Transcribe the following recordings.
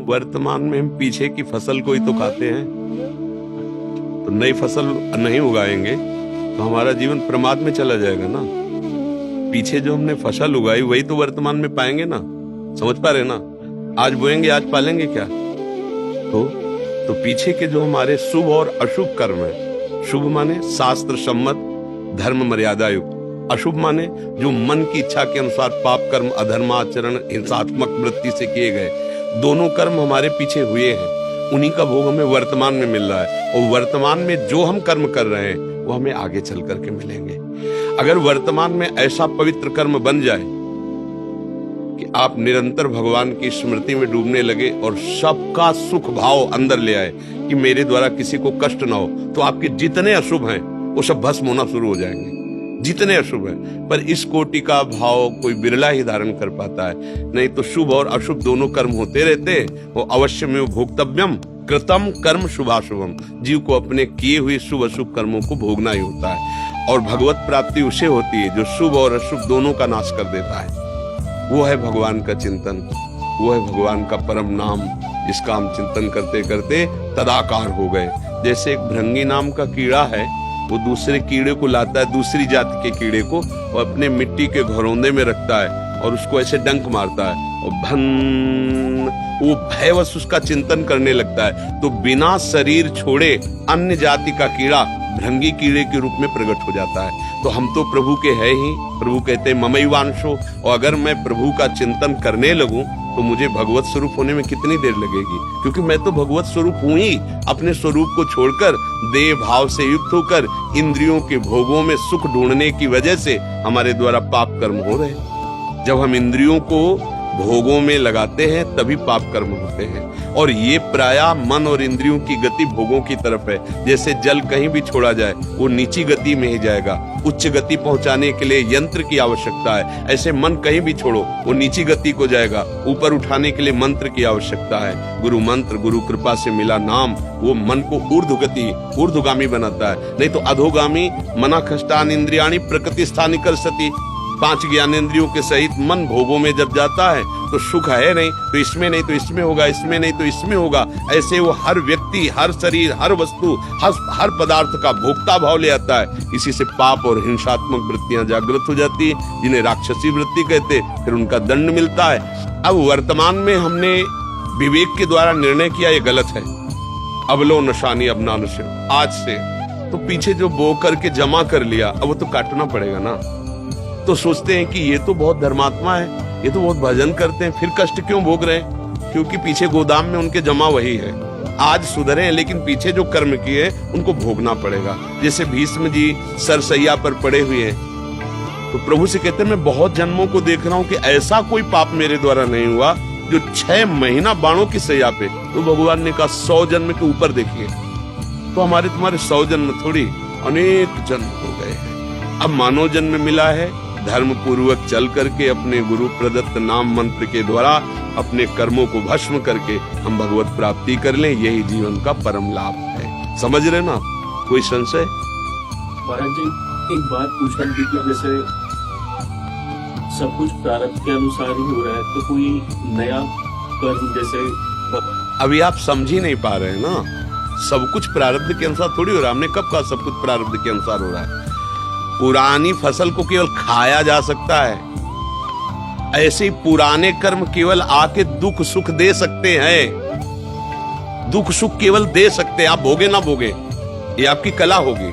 वर्तमान में हम पीछे की फसल को ही तो खाते हैं, तो नई फसल नहीं उगाएंगे तो हमारा जीवन प्रमाद में चला जाएगा ना। पीछे जो हमने फसल उगाई वही तो वर्तमान में पाएंगे ना। समझ पा रहे ना? आज बोएंगे आज पालेंगे क्या? तो पीछे के जो हमारे शुभ और अशुभ कर्म है, शुभ माने शास्त्र सम्मत धर्म मर्यादा युक्त, अशुभ माने जो मन की इच्छा के अनुसार पाप कर्म अधर्माचरण हिंसात्मक वृत्ति से किए गए, दोनों कर्म हमारे पीछे हुए हैं, उन्हीं का भोग हमें वर्तमान में मिल रहा है। और वर्तमान में जो हम कर्म कर रहे हैं वो हमें आगे चल करके मिलेंगे। अगर वर्तमान में ऐसा पवित्र कर्म बन जाए कि आप निरंतर भगवान की स्मृति में डूबने लगे और सबका सुख भाव अंदर ले आए कि मेरे द्वारा किसी को कष्ट ना हो, तो आपके जितने अशुभ हैं वो सब भस्म होना शुरू हो जाएंगे, जितने अशुभ हैं। पर इस कोटि का भाव कोई बिरला ही धारण कर पाता है, नहीं तो शुभ और अशुभ दोनों कर्म होते रहते। वो अवश्य में भोक्तव्यम कृतम कर्म शुभाशुभम, जीव को अपने किए हुए शुभ अशुभ कर्मों को भोगना ही होता है। और भगवत प्राप्ति उसे होती है जो शुभ और अशुभ दोनों का नाश कर देता है। वो है भगवान का चिंतन, वो है भगवान का परम नाम, जिसका हम चिंतन करते करते तदाकार हो गए। जैसे एक भृंगी नाम का कीड़ा है, वो दूसरे कीड़े को लाता है, दूसरी जाति के कीड़े को, और अपने मिट्टी के घरौंदे में रखता है और उसको ऐसे डंक मारता है और भन, वो भयवश उसका चिंतन करने लगता है। तो बिना शरीर छोड़े अन्य जाति का कीड़ा भृंगी कीड़े के रूप में प्रकट हो जाता है। तो हम तो प्रभु के हैं ही, प्रभु कहते हैं ममैवांशो, और अगर मैं प्रभु का चिंतन करने लगूं तो मुझे भगवत स्वरूप होने में कितनी देर लगेगी? क्योंकि मैं तो भगवत स्वरूप हूं ही। अपने स्वरूप को छोड़कर देह भाव से युक्त होकर इंद्रियों के भोगों में सुख ढूंढने की वजह से हमारे द्वारा पाप कर्म हो रहे हैं। जब हम इंद्रियों को भोगों में लगाते हैं तभी पाप कर्म होते हैं। और ये प्रायः मन और इंद्रियों की गति भोगों की तरफ है। जैसे जल कहीं भी छोड़ा जाए वो नीची गति में ही जाएगा, उच्च गति पहुंचाने के लिए यंत्र की आवश्यकता है। ऐसे मन कहीं भी छोड़ो वो नीची गति को जाएगा, ऊपर उठाने के लिए मंत्र की आवश्यकता है। गुरु मंत्र, गुरु कृपा से मिला नाम, वो मन को ऊर्ध्व गति ऊर्ध्वगामी बनाता है। नहीं तो अधोगामी मना खष्टान इंद्रियाणी प्रकृति स्थानी कर सती, 5 ज्ञानेंद्रियों के सहित मन भोगों में जब जाता है तो सुख है नहीं तो इसमें नहीं तो इसमें होगा, इसमें नहीं तो इसमें होगा। ऐसे वो हर व्यक्ति, हर शरीर, हर वस्तु, हर पदार्थ का भोक्ता भाव ले आता है। इसी से पाप और हिंसात्मक वृत्तियां जागृत हो जाती है, जिन्हें राक्षसी वृत्ति कहते, फिर उनका दंड मिलता है। अब वर्तमान में हमने विवेक के द्वारा निर्णय किया ये गलत है, अब लो नशानी अब ना नशे, आज से तो पीछे जो बो करके जमा कर लिया अब वो तो काटना पड़ेगा ना। तो सोचते हैं कि ये तो बहुत धर्मात्मा है, ये तो बहुत भजन करते हैं, फिर कष्ट क्यों भोग रहे हैं? क्योंकि पीछे गोदाम में उनके जमा वही है। आज सुधरे हैं लेकिन पीछे जो कर्म किए उनको भोगना पड़ेगा। जैसे भीष्म जी सरसैया पर पड़े हुए हैं तो प्रभु से कहते हैं मैं बहुत जन्मों को देख रहा हूं कि ऐसा कोई पाप मेरे द्वारा नहीं हुआ जो 6 महीना बाणों की सैया पे। तो भगवान ने कहा 100 जन्म के ऊपर देखिए। तो हमारे तुम्हारे 100 जन्म थोड़ी, अनेक जन्म हो गए हैं। अब मानव जन्म मिला है, धर्म पूर्वक चल करके अपने गुरु प्रदत्त नाम मंत्र के द्वारा अपने कर्मों को भस्म करके हम भगवत प्राप्ति कर लें, यही जीवन का परम लाभ है। समझ रहे ना? कोई संशय? महाराज जी एक बात पूछना थी कि जैसे सब कुछ प्रारब्ध के अनुसार ही हो रहा है, तो कोई नया कर्म जैसे अभी आप समझ ही नहीं पा रहे हैं ना। सब कुछ प्रारब्ध के अनुसार थोड़ी हो रहा है। हमने कब कहा सब कुछ प्रारब्ध के अनुसार हो रहा है? पुरानी फसल को केवल खाया जा सकता है, ऐसे ही पुराने कर्म केवल आके दुख सुख दे सकते हैं। दुख सुख केवल दे सकते हैं, आप भोगे ना भोगे ये आपकी कला होगी।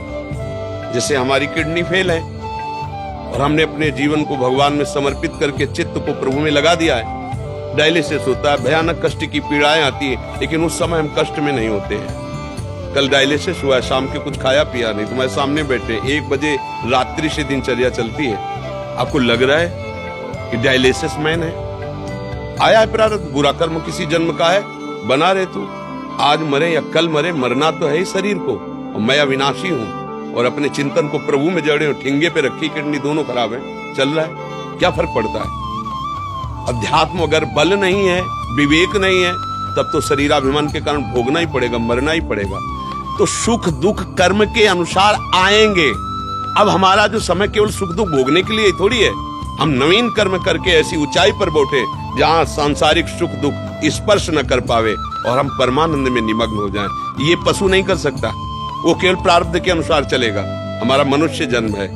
जैसे हमारी किडनी फेल है और हमने अपने जीवन को भगवान में समर्पित करके चित्त को प्रभु में लगा दिया है। डायलिसिस होता है, भयानक कष्ट की पीड़ाएं आती है, लेकिन उस समय हम कष्ट में नहीं होते हैं। कल डायलिसिस हुआ है, शाम के कुछ खाया पिया नहीं, तुम्हारे सामने बैठे 1 बजे रात्रि से दिनचर्या चलती है। आपको लग रहा है कि डायलिसिस मैन है? आया है प्रारब्ध, बुरा कर्म किसी जन्म का है, बना रहे तू। आज मरे या कल मरे, मरना तो है ही शरीर को, और मैं अविनाशी हूं। और अपने चिंतन को प्रभु में जड़े हो, ठिंगे पे रखी किडनी दोनों खराब है, चल रहा है, क्या फर्क पड़ता है? अध्यात्म अगर बल नहीं है, विवेक नहीं है, तब तो शरीराभिमान के कारण भोगना ही पड़ेगा, मरना ही पड़ेगा। तो सुख दुख कर्म के अनुसार आएंगे। अब हमारा जो समय केवल सुख दुख भोगने के लिए थोड़ी है। हम नवीन कर्म करके ऐसी ऊंचाई पर बैठे जहां सांसारिक सुख दुख स्पर्श न कर पावे और हम परमानंद में निमग्न हो जाएं। ये पशु नहीं कर सकता, वो केवल प्रारब्ध के अनुसार चलेगा। हमारा मनुष्य जन्म है,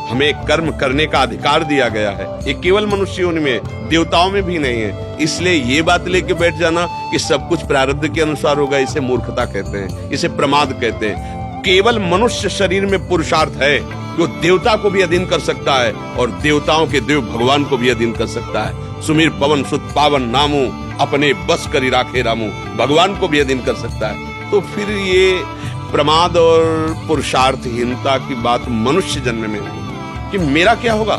हमें कर्म करने का अधिकार दिया गया है। ये केवल मनुष्यों में, देवताओं में भी नहीं है। इसलिए ये बात लेके बैठ जाना कि सब कुछ प्रारब्ध के अनुसार होगा, इसे मूर्खता कहते हैं, इसे प्रमाद कहते हैं। केवल मनुष्य शरीर में पुरुषार्थ है जो देवता को भी अधीन कर सकता है और देवताओं के देव भगवान को भी अधीन कर सकता है। सुमीर पवन सुत पावन नामू, अपने बस करी राखे रामू, भगवान को भी अधीन कर सकता है। तो फिर ये प्रमाद और पुरुषार्थहीनता की बात मनुष्य जन्म में नहीं कि मेरा क्या होगा।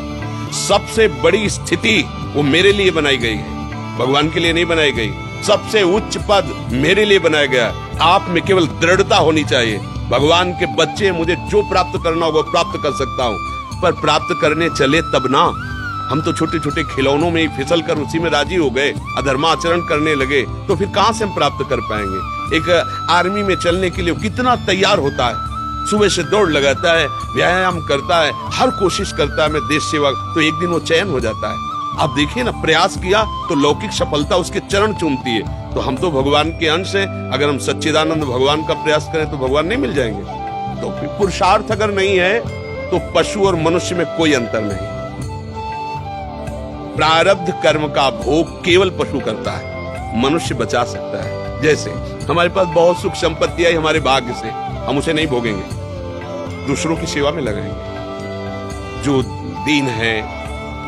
सबसे बड़ी स्थिति वो मेरे लिए बनाई गई है, भगवान के लिए नहीं बनाई गई। सबसे उच्च पद मेरे लिए बनाया गया। आप में केवल दृढ़ता होनी चाहिए। भगवान के बच्चे, मुझे जो प्राप्त करना होगा प्राप्त कर सकता हूँ, पर प्राप्त करने चले तब ना। हम तो छोटे छोटे खिलौनों में ही फिसल कर उसी में राजी हो गए, अधर्माचरण करने लगे, तो फिर कहां से हम प्राप्त कर पाएंगे। एक आर्मी में चलने के लिए कितना तैयार होता है, सुबह से दौड़ लगाता है, व्यायाम करता है, हर कोशिश करता है मैं देश सेवा, तो एक दिन वो चयन हो जाता है। आप देखिए ना, प्रयास किया तो लौकिक सफलता उसके चरण चूमती है। तो हम तो भगवान के अंश हैं, अगर हम सच्चिदानंद भगवान का प्रयास करें तो भगवान नहीं मिल जाएंगे। तो फिर पुरुषार्थ अगर नहीं है तो पशु और मनुष्य में कोई अंतर नहीं। प्रारब्ध कर्म का भोग केवल पशु करता है, मनुष्य बचा सकता है। जैसे हमारे पास बहुत सुख संपत्ति आई हमारे भाग्य से, हम उसे नहीं भोगेंगे, दूसरों की सेवा में लगाएंगे। जो दीन है,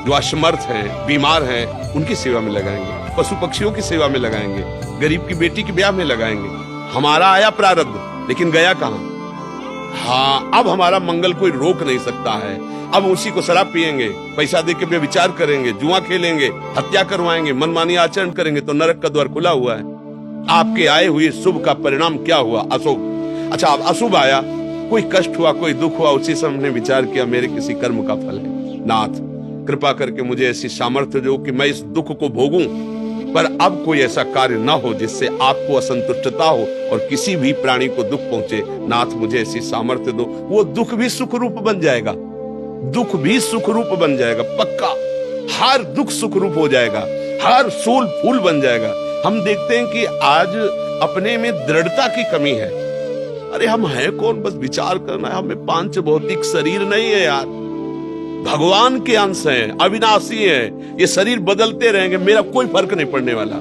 जो असमर्थ हैं, बीमार हैं, उनकी सेवा में लगाएंगे, पशु पक्षियों की सेवा में लगाएंगे, गरीब की बेटी के ब्याह में लगाएंगे। हमारा आया प्रारब्ध, लेकिन गया कहां? हाँ, अब हमारा मंगल कोई रोक नहीं सकता है। अब उसी को शराब पिएंगे, पैसा दे के विचार करेंगे, जुआ खेलेंगे, हत्या करवाएंगे, मनमानी आचरण करेंगे, तो नरक का द्वार खुला हुआ है। आपके आए हुए शुभ का परिणाम क्या हुआ? अशुभ। अच्छा, अब अशुभ आया, कोई कष्ट हुआ, कोई दुख हुआ, उसी समय हमने विचार किया मेरे किसी कर्म का फल है। नाथ कृपा करके मुझे ऐसी सामर्थ्य दो कि मैं इस दुख को भोगूं, पर अब कोई ऐसा कार्य ना हो जिससे आपको असंतुष्टता हो और किसी भी प्राणी को दुख पहुंचे। नाथ मुझे ऐसी सामर्थ्य दो। वो दुख भी सुख रूप बन जाएगा, दुख भी सुख रूप बन जाएगा, पक्का। हर दुख सुख रूप हो जाएगा, हर सूल फूल बन जाएगा। हम देखते हैं कि आज अपने में दृढ़ता की कमी है। अरे हम है कौन? बस विचार करना है। हमें पांच भौतिक शरीर नहीं है यार, भगवान के अंश हैं, अविनाशी हैं। ये शरीर बदलते रहेंगे, मेरा कोई फर्क नहीं पड़ने वाला।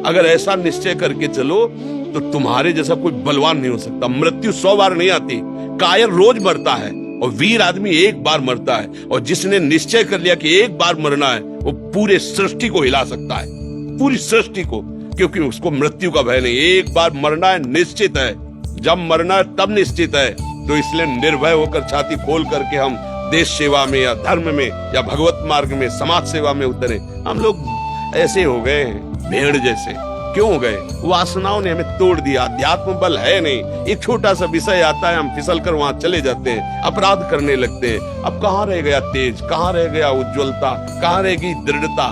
अगर ऐसा निश्चय करके चलो तो तुम्हारे जैसा कोई बलवान नहीं हो सकता। मृत्यु 100 बार नहीं आती, कायर रोज मरता है और वीर आदमी एक बार मरता है। और जिसने निश्चय कर लिया कि एक बार मरना है, वो पूरे सृष्टि को हिला सकता है, पूरी सृष्टि को, क्योंकि उसको मृत्यु का भय नहीं। एक बार मरना है, निश्चित है। जब मरना है तब निश्चित है। तो इसलिए निर्भय होकर छाती खोल करके हम देश सेवा में या धर्म में या भगवत मार्ग में, समाज सेवा में उतरे। हम लोग ऐसे हो गए हैं, भेड़ जैसे। क्यों हो गए? वासनाओं ने हमें तोड़ दिया। अध्यात्म बल है नहीं। एक छोटा सा विषय आता है, हम फिसल कर वहां चले जाते हैं, अपराध करने लगते हैं। अब कहाँ रह गया तेज, कहाँ रह गया उज्ज्वलता, कहाँ रह गई दृढ़ता?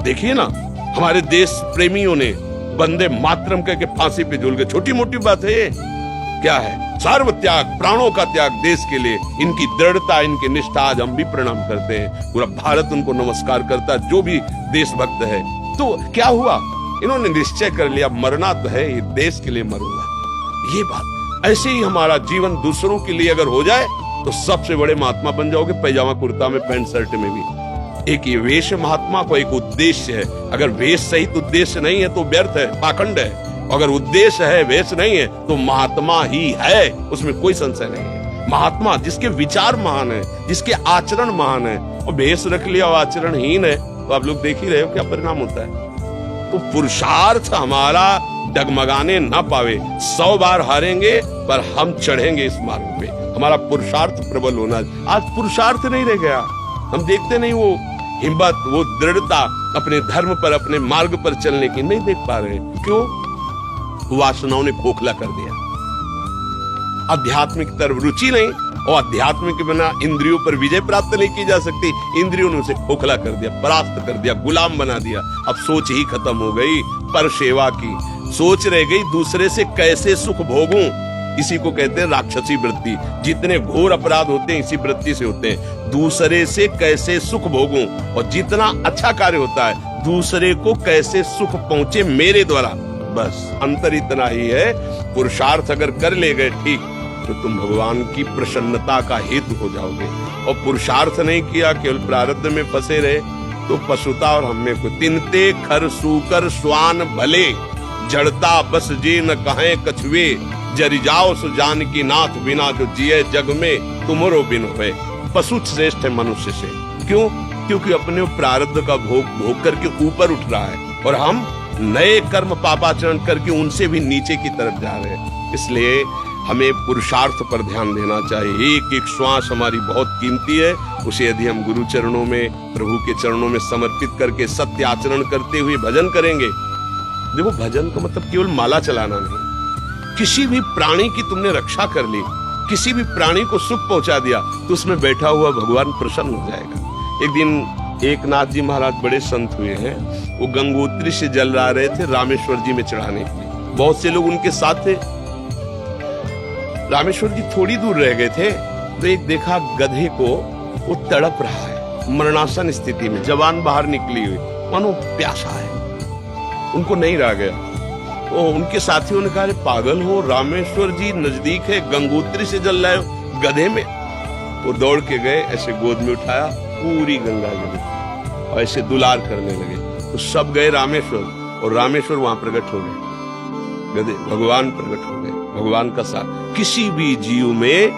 देखिए ना, हमारे देश प्रेमियों ने वंदे मातरम कह के फांसी पे झूल गए। छोटी मोटी बात है ये? क्या है? सर्व त्याग, प्राणों का त्याग देश के लिए। इनकी दृढ़ता, इनकी निष्ठा आज हम भी प्रणाम करते हैं। पूरा भारत उनको नमस्कार करता है, जो भी देशभक्त है। तो क्या हुआ? इन्होंने निश्चय कर लिया, मरना तो है, ये देश के लिए मरूंगा। ये बात ऐसे ही हमारा जीवन दूसरों के लिए अगर हो जाए तो सबसे बड़े महात्मा बन जाओगे, पैजामा कुर्ता में, पैंट शर्ट में भी। एक ये वेश महात्मा को एक उद्देश्य है। अगर वेश सहित उद्देश्य नहीं है तो व्यर्थ है, पाखंड है। अगर उद्देश्य है, वेश नहीं है, तो महात्मा ही है, उसमें कोई संशय नहीं है। महात्मा जिसके विचार महान है, जिसके आचरण महान है, और वेश रख लिया और आचरणहीन है, तो आप लोग देख ही रहे हो क्या परिणाम होता है। तो पुरुषार्थ हमारा डगमगाने ना पावे। 100 बार हारेंगे पर हम चढ़ेंगे इस मार्ग पे। हमारा पुरुषार्थ प्रबल होना। आज पुरुषार्थ नहीं रह गया। हम देखते नहीं वो हिम्मत, वो दृढ़ता अपने धर्म पर, अपने मार्ग पर चलने की नहीं देख पा रहे। क्यों? वासनाओं ने खोखला कर दिया। आध्यात्मिक तरफ रुचि नहीं, और अध्यात्म के बिना इंद्रियों पर विजय प्राप्त नहीं की जा सकती। इंद्रियों ने उसे खोखला कर दिया, परास्त कर दिया, गुलाम बना दिया। अब सोच ही खत्म हो गई पर सेवा की। सोच रह गई दूसरे से कैसे सुख भोगूं। इसी को कहते हैं राक्षसी वृत्ति। जितने घोर अपराध होते हैं इसी वृत्ति से होते हैं, दूसरे से कैसे सुख भोगूं। और जितना अच्छा कार्य होता है दूसरे को कैसे सुख पहुंचे मेरे द्वारा, बस अंतर इतना ही है। पुरुषार्थ अगर कर ले गए ठीक, तो तुम भगवान की प्रसन्नता का हेतु हो जाओगे। और पुरुषार्थ नहीं किया, केवल प्रारब्ध में फंसे रहे, तो पशुता और हमें को तिनते खर सूकर स्वान भले, जड़ता बस जे न कहे कछुए, जरि जाओ सुजान की नाथ बिना जो जिए जग में तुमरो बिन होए। पशु श्रेष्ठ है मनुष्य से, क्यों? क्योंकि अपने प्रारब्ध का भोग करके ऊपर उठ रहा है, और हम नए कर्म पापाचरण करके उनसे भी नीचे की तरफ जा रहे हैं। इसलिए हमें पुरुषार्थ पर ध्यान देना चाहिए। एक एक श्वास हमारी बहुत कीमती है, उसे यदि हम गुरु चरणों में, प्रभु के चरणों में समर्पित करके सत्य आचरण करते हुए भजन करेंगे। देखो, भजन का मतलब केवल माला चलाना नहीं। किसी भी प्राणी की तुमने रक्षा कर ली, किसी भी प्राणी को सुख पहुंचा दिया, तो उसमें बैठा हुआ भगवान प्रसन्न हो जाएगा। एक दिन एकनाथ जी महाराज बड़े संत हुए हैं, वो गंगोत्री से जल ला रहे थे रामेश्वर जी में चढ़ाने के लिए। बहुत से लोग उनके साथ थे। रामेश्वर जी थोड़ी दूर रह गए थे, तो एक देखा गधे को, वो तड़प रहा है मरणासन स्थिति में, जवान बाहर निकली हुई, मानो प्यासा है। उनको नहीं रह गया। वो उनके साथियों ने कहा, पागल हो, रामेश्वर जी नजदीक है, गंगोत्री से जल लाए हो गधे में। वो दौड़ के गए, ऐसे गोद में उठाया, पूरी गंगा जली और ऐसे दुलार करने लगे। तो सब गए रामेश्वर, और रामेश्वर वहां प्रकट हो गए, गधे भगवान प्रकट हो गए। भगवान का साथ किसी भी जीव में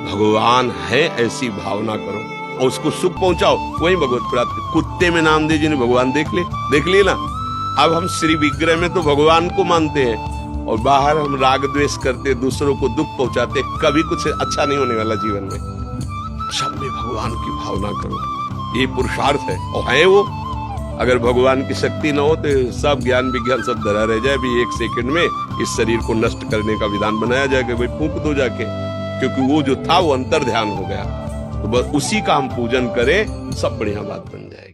भगवान है, ऐसी भावना करो और उसको सुख पहुंचाओ, वही भगवत प्राप्ति। कुत्ते में नामदेव जी ने भगवान देख लिए ना। अब हम श्री विग्रह में तो भगवान को मानते हैं, और बाहर हम राग द्वेष करते, दूसरों को दुख पहुंचाते, कभी कुछ अच्छा नहीं होने वाला जीवन में। सब में भगवान की भावना करो, ये पुरुषार्थ है। और है वो, अगर भगवान की शक्ति न हो तो सब ज्ञान विज्ञान सब धरा रह जाए। भी एक सेकंड में इस शरीर को नष्ट करने का विधान बनाया जाएगा, भाई फूंक दो जाके, क्योंकि वो जो था वो अंतर ध्यान हो गया। तो बस उसी का हम पूजन करें, सब बढ़िया बात बन जाएगी।